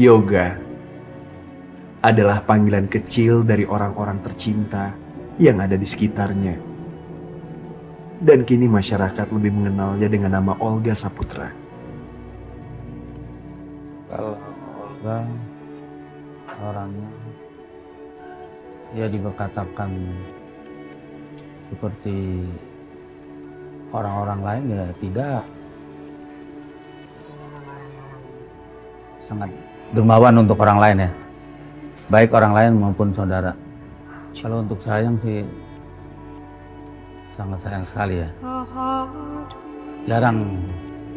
Yoga adalah panggilan kecil dari orang-orang tercinta yang ada di sekitarnya. Dan kini masyarakat lebih mengenalnya dengan nama Olga Saputra. Kalau Olga orangnya ya dikatakan seperti orang-orang lain ya tidak, sangat dermawan untuk orang lain ya, baik orang lain maupun saudara. Kalau untuk sayang sih sangat sayang sekali ya. Jarang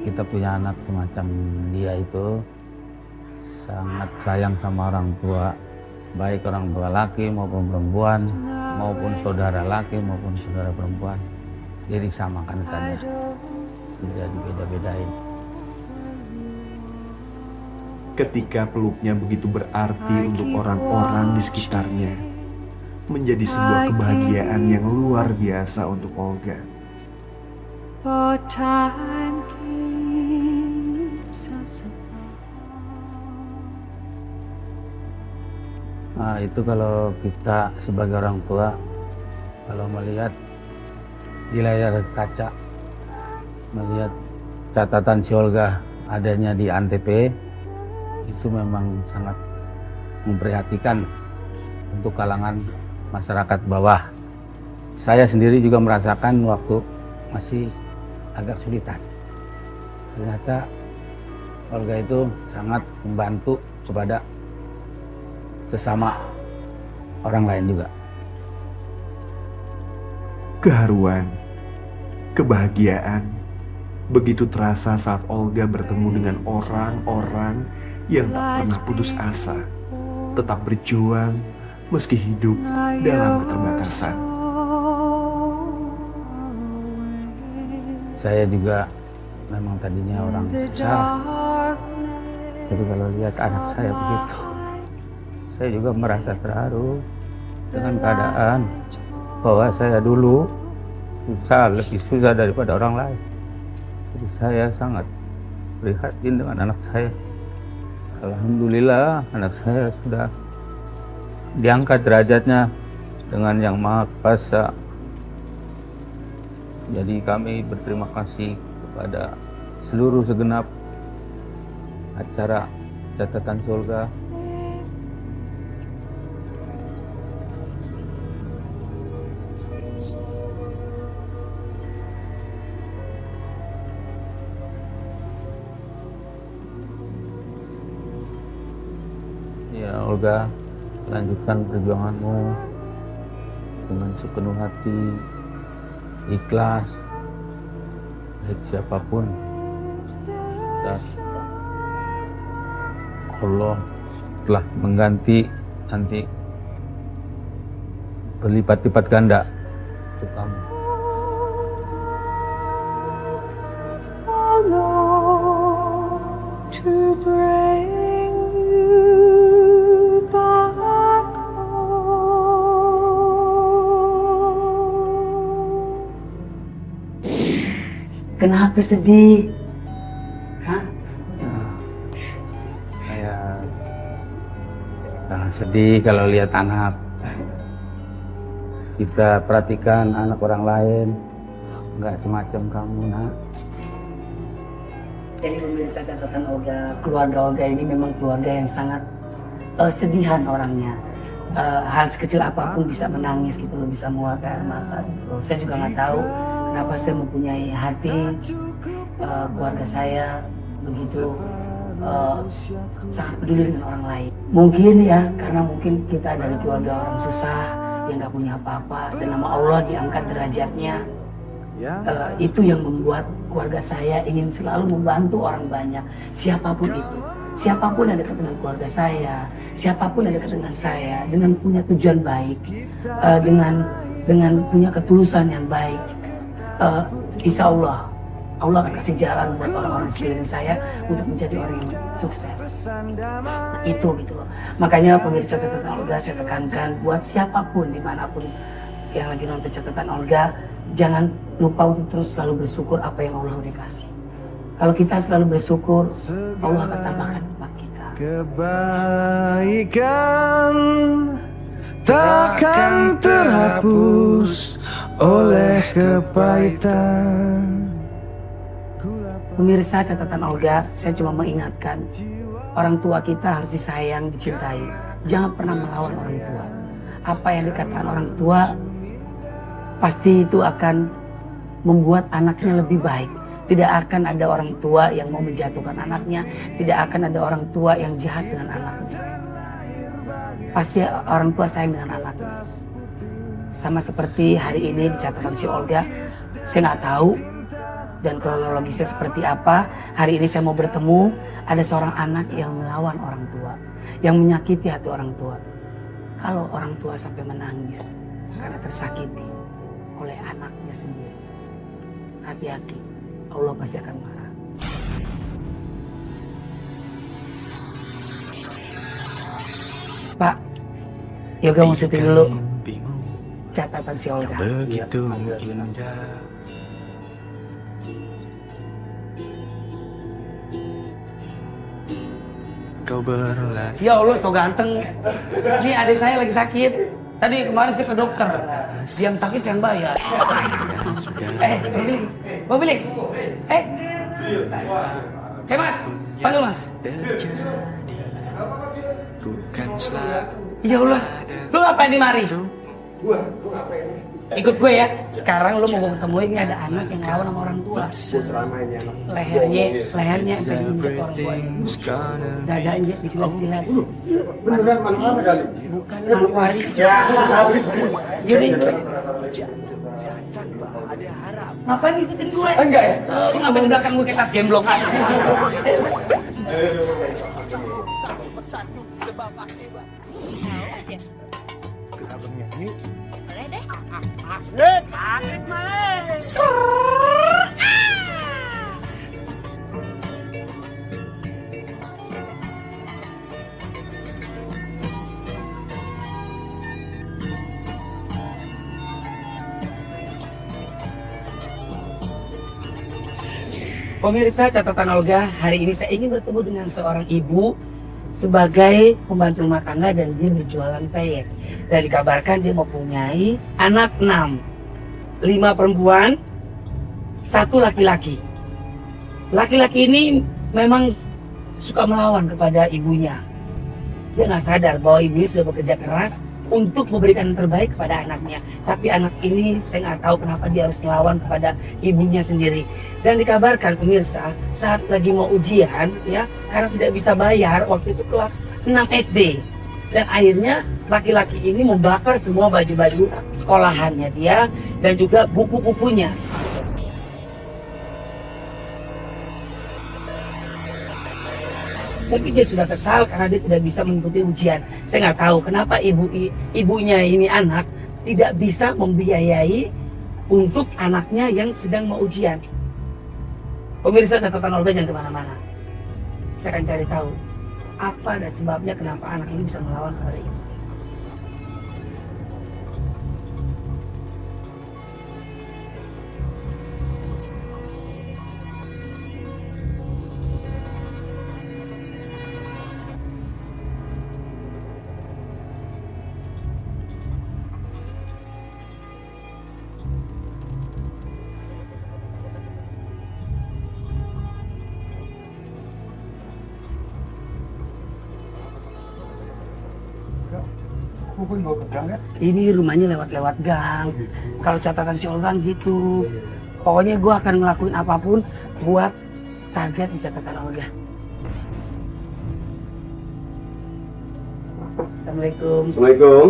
kita punya anak semacam dia itu, sangat sayang sama orang tua, baik orang tua laki maupun perempuan, maupun saudara laki maupun saudara perempuan. Jadi samakan saja, tidak dibeda-bedain. Ketika peluknya begitu berarti untuk orang-orang di sekitarnya, menjadi sebuah kebahagiaan yang luar biasa untuk Olga. Nah, itu kalau kita sebagai orang tua, kalau melihat di layar kaca, melihat catatan si Olga adanya di Antv, itu memang sangat memprihatinkan untuk kalangan masyarakat bawah. Saya sendiri juga merasakan waktu masih agak sulitan. Ternyata Olga itu sangat membantu kepada sesama orang lain juga. Keharuan, kebahagiaan, begitu terasa saat Olga bertemu dengan orang-orang yang tak pernah putus asa, tetap berjuang meski hidup dalam keterbatasan. Saya juga memang tadinya orang susah, tapi kalau lihat anak saya begitu, saya juga merasa terharu dengan keadaan bahwa saya dulu susah, lebih susah daripada orang lain. Jadi saya sangat prihatin dengan anak saya. Alhamdulillah anak saya sudah diangkat derajatnya dengan Yang Maha Kuasa. Jadi kami berterima kasih kepada seluruh segenap acara catatan Olga. Ya Olga, lanjutkan perjuanganmu dengan sepenuh hati, ikhlas, baik siapapun. Dan Allah telah mengganti nanti berlipat-lipat ganda untuk kamu. To bring you back home. Kenapa sedih? Hah? Saya sangat sedih kalau lihat anak. Kita perhatikan anak orang lain, nggak semacam kamu, nak. Jadi pemirsa catatan Olga, keluarga Olga ini memang keluarga yang sangat sedihan orangnya. Hal sekecil apapun bisa menangis gitu loh, bisa mengeluarkan air mata gitu loh. Saya juga nggak tahu kenapa saya mempunyai hati keluarga saya begitu sangat peduli dengan orang lain. Mungkin ya karena mungkin kita dari keluarga orang susah yang nggak punya apa-apa dan nama Allah diangkat derajatnya. Itu yang membuat keluarga saya ingin selalu membantu orang banyak, siapapun itu, siapapun yang dekat dengan keluarga saya, siapapun yang dekat dengan saya, dengan punya tujuan baik, dengan punya ketulusan yang baik, insya Allah akan kasih jalan buat orang-orang sekeliling saya untuk menjadi orang yang sukses. Nah, itu gitu loh. Makanya pemirsa catatan Olga saya tekankan buat siapapun dimanapun yang lagi nonton catatan Olga, jangan lupa untuk terus selalu bersyukur apa yang Allah udah kasih. Kalau kita selalu bersyukur, Allah akan tambahkan nikmat kita. Kebaikan takkan terhapus oleh kepahitan. Pemirsa catatan Olga, saya cuma mengingatkan orang tua kita harus disayang, dicintai. Jangan pernah melawan orang tua. Apa yang dikatakan orang tua pasti itu akan membuat anaknya lebih baik. Tidak akan ada orang tua yang mau menjatuhkan anaknya. Tidak akan ada orang tua yang jahat dengan anaknya. Pasti orang tua sayang dengan anaknya. Sama seperti hari ini di catatan si Olga, saya nggak tahu dan kronologisnya seperti apa. Hari ini saya mau bertemu ada seorang anak yang melawan orang tua, yang menyakiti hati orang tua. Kalau orang tua sampai menangis karena tersakiti oleh anaknya sendiri, hati-hati, Allah pasti akan marah. Pak, Yoga mau syuting dulu catatan si Olga. Begitu indah. Kau berlari. Ya Allah, so ganteng. Ini adik saya lagi sakit. Tadi kemarin saya ke dokter. Yang sakit yang bayar. Mau beli? Mas, panggil Mas. Bukan selalu. Ya Allah, lu ngapain di mari? Ikut gue ya. Sekarang lu mau gue ketemu ini ada anak yang lawan sama orang tua. Lehernya sampai diinjek orang tuanya. Dadanya disilat-silat. Beneran mana kali? Bukan Manokwari. Yaudah. Ngapain ngikutin gue? Enggak ya? Lu ngapain di belakang gue kayak tas gemblong? Pemirsa catatan Olga, hari ini saya ingin bertemu dengan seorang ibu sebagai pembantu rumah tangga dan dia berjualan peyek. Dan dikabarkan dia mempunyai anak 6, 5 perempuan, 1 laki-laki. Laki-laki ini memang suka melawan kepada ibunya. Dia nggak sadar bahwa ibunya sudah bekerja keras untuk memberikan yang terbaik kepada anaknya. Tapi anak ini saya nggak tahu kenapa dia harus melawan kepada ibunya sendiri. Dan dikabarkan pemirsa saat lagi mau ujian ya karena tidak bisa bayar waktu itu kelas 6 SD. Dan akhirnya laki-laki ini membakar semua baju-baju sekolahannya dia dan juga buku-bukunya. Mungkin dia sudah kesal karena dia tidak bisa mengikuti ujian. Saya nggak tahu kenapa ibunya ini anak tidak bisa membiayai untuk anaknya yang sedang mau ujian. Pemirsa catatan Olga jangan kemana-mana. Saya akan cari tahu apa dan sebabnya kenapa anak ini bisa melawan kepada ibu. Pukul bawa ke gang ya? Ini rumahnya lewat-lewat gang. Kalau catatan si Olga gitu. Pokoknya gue akan ngelakuin apapun buat target di catatan Olga. Assalamualaikum. Assalamualaikum.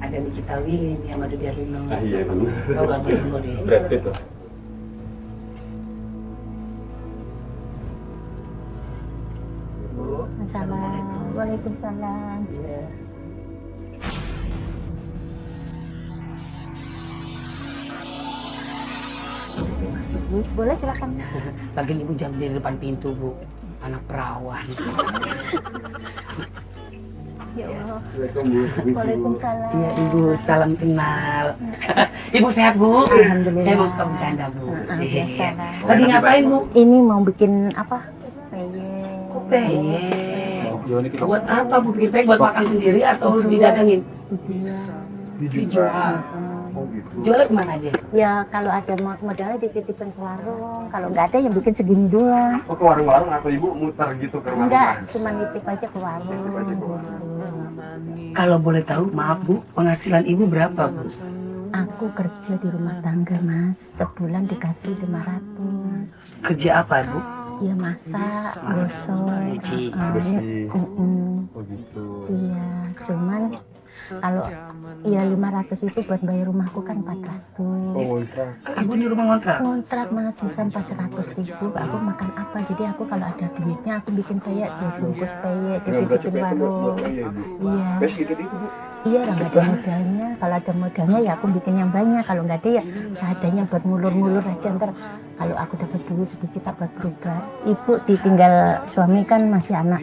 Ada Nikita Willy nih sama Dudia Lino. Ah iya benar. Kau bantu dulu deh. Brad Pitt tuh. Assalamualaikum. Waalaikumsalam. Iya. Masuk Bu. Boleh silakan. Lagian ibu jam di depan pintu Bu. Anak perawan. Ya Allah. Assalamualaikum. Waalaikumsalam. Iya ibu, salam kenal. Ibu sehat Bu? Alhamdulillah. Saya mau suka bercanda Bu. Biasa lah. Lagi ngapain Bu? Ini mau bikin apa? Peyek. Kok peyek? Buat apa Bu bikin peyek? Buat makan sendiri atau didagangin? Dijual. Jualnya kemana aja? Ya kalau ada modalnya dititipin ke warung, kalau nggak ada yang bikin segini doang. Oh, ke warung-warung atau ibu muter gitu ke rumah? Enggak, cuma nitip aja ke warung. Kalau boleh tahu, maaf Bu, penghasilan Ibu berapa Bu? Aku kerja di rumah tangga mas, sebulan dikasih 500. Kerja apa Bu? Ya masak, gosok, Nyuci. Bersih. Oh gitu. Iya, cuman kalau ya 500 itu buat bayar rumahku kan 400. Oh, iya. Ibu di rumah ngontrak? Kontrak mas sisa 400.000, aku makan apa? Jadi aku kalau ada duitnya aku bikin peyek, bungkus peyek, dititipin warung. Iya, Bes gitu itu Bu. iya lah nggak ada modalnya. Kalau ada modalnya ya aku bikin yang banyak. Kalau nggak ada ya seadanya buat ngulur-ngulur aja. Ntar kalau aku dapat duit sedikit tak buat berobat. Ibu ditinggal suami kan masih anak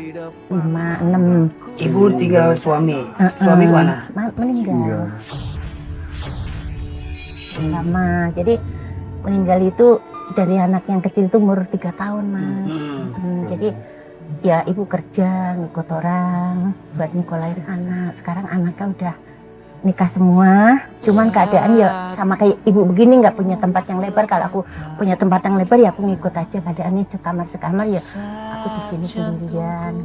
5, 6. Ibu tinggal suami. Suami mana? Meninggal. Lama. Jadi meninggal itu dari anak yang kecil itu umur 3 tahun mas. Jadi ya ibu kerja ngikut orang buat nyekolahin anak. Sekarang anaknya udah nikah semua, cuman keadaan ya sama kayak ibu begini, nggak punya tempat yang lebar. Kalau aku punya tempat yang lebar ya aku ngikut aja, keadaannya sekamar ya aku di sini sendirian.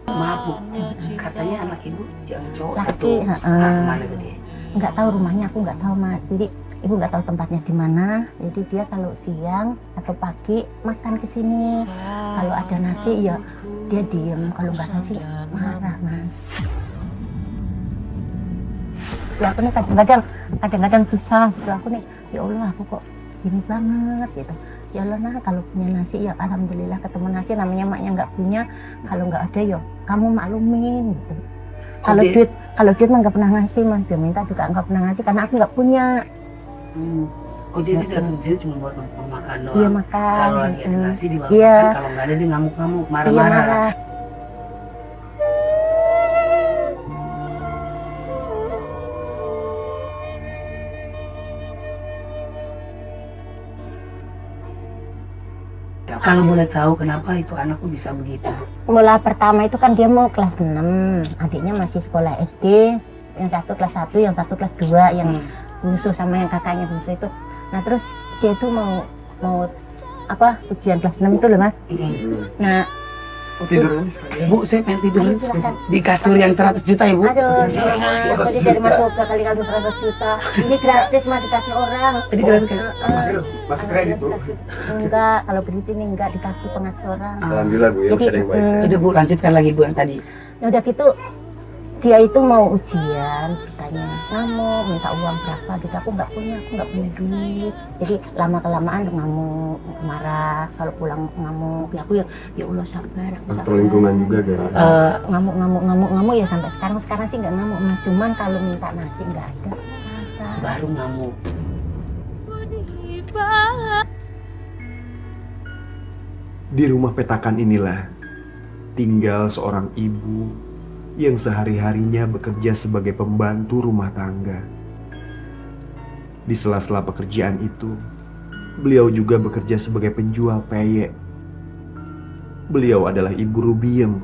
Maaf Bu, katanya anak Ibu yang cowok Laki, satu. Nah, kemana tadi? Nggak tahu rumahnya, aku nggak tahu mas. Jadi ibu nggak tahu tempatnya di mana. Jadi dia kalau siang atau pagi makan ke sini. Kalau ada nasi ya dia diem. Kalau nggak nasi marah mas. Ya aku nih kadang-kadang susah. Kalau aku nih ya Allah aku kok gini banget gitu. Ya Allah nah kalau punya nasi ya alhamdulillah ketemu nasi, namanya maknya nggak punya. Kalau nggak ada ya kamu maklumin gitu. Kalau duit mah nggak pernah ngasih mas, dia minta juga nggak pernah ngasih karena aku nggak punya. Oh jadi datang ke sini cuma buat makan doang? Iya makan. Kalau lagi ada nasi dibawa Iya. makan, kalau nggak ada dia ngamuk-ngamuk, Iya marah-marah. marah. Kalau boleh tahu kenapa itu anakku bisa begitu? Mula pertama itu kan dia mau kelas 6, adiknya masih sekolah SD, yang satu kelas 1, yang satu kelas 2, yang bungsu sama yang kakaknya bungsu itu. Nah terus dia itu mau apa ujian kelas 6 itu loh mas. Nah Tidurnya sekali. Bu, saya pengen tidur silakan. di kasur yang 100 juta ya Bu. Aduh, mas, tadi dari masuk ke kali-kali 100 juta. Ini gratis mah dikasih orang. Tadi gratis kan? Masuk kredit Bu. Enggak, kalau kredit ini enggak dikasih pengasih orang. Alhamdulillah Bu, ya masih ada yang baik. Udah Bu, lanjutkan lagi Bu yang tadi. Ya udah gitu, dia itu mau ujian, ceritanya ngamuk, minta uang berapa gitu. Aku nggak punya duit. Jadi lama kelamaan ngamuk, marah. Kalau pulang ngamuk, ya aku ya Allah sabar, aku sabar. Faktor lingkungan juga kan. Ngamuk ya sampai sekarang sih nggak ngamuk mas. Cuman kalau minta nasi nggak ada. Baru ngamuk. Di rumah petakan inilah tinggal seorang ibu yang sehari-harinya bekerja sebagai pembantu rumah tangga. Di sela-sela pekerjaan itu, beliau juga bekerja sebagai penjual peyek. Beliau adalah Ibu Rubiem.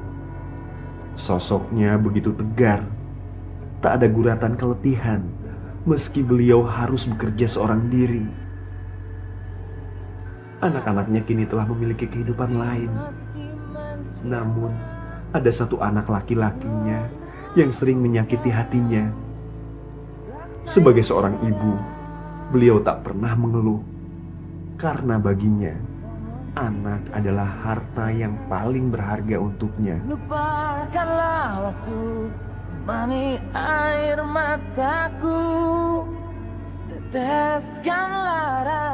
Sosoknya begitu tegar, tak ada guratan keletihan, meski beliau harus bekerja seorang diri. Anak-anaknya kini telah memiliki kehidupan lain. Namun, ada satu anak laki-lakinya yang sering menyakiti hatinya. Sebagai seorang ibu, beliau tak pernah mengeluh. Karena baginya, anak adalah harta yang paling berharga untuknya. Lupakanlah waktu, mani air mataku, teteskanlah lara.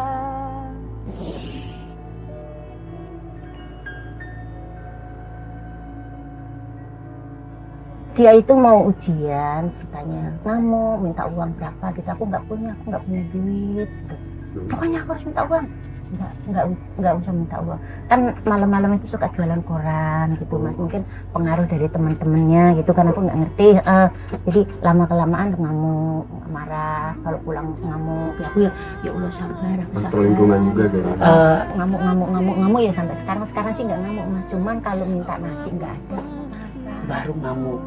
Dia itu mau ujian, ceritanya ngamuk, minta uang berapa gitu. Aku nggak punya duit. Gitu. pokoknya aku harus minta uang. Enggak usah minta uang. Kan malam-malam itu suka jualan koran gitu Mas, mungkin pengaruh dari teman-temannya gitu kan, aku nggak ngerti. Jadi lama-kelamaan ngamuk, marah, kalau pulang ngamuk. Ya aku ya Allah sabar, aku Faktor sabar. lingkungan juga gara. Ngamuk ya sampai sekarang sih nggak ngamuk Mas, cuman kalau minta nasi nggak ada. Baru ngamuk.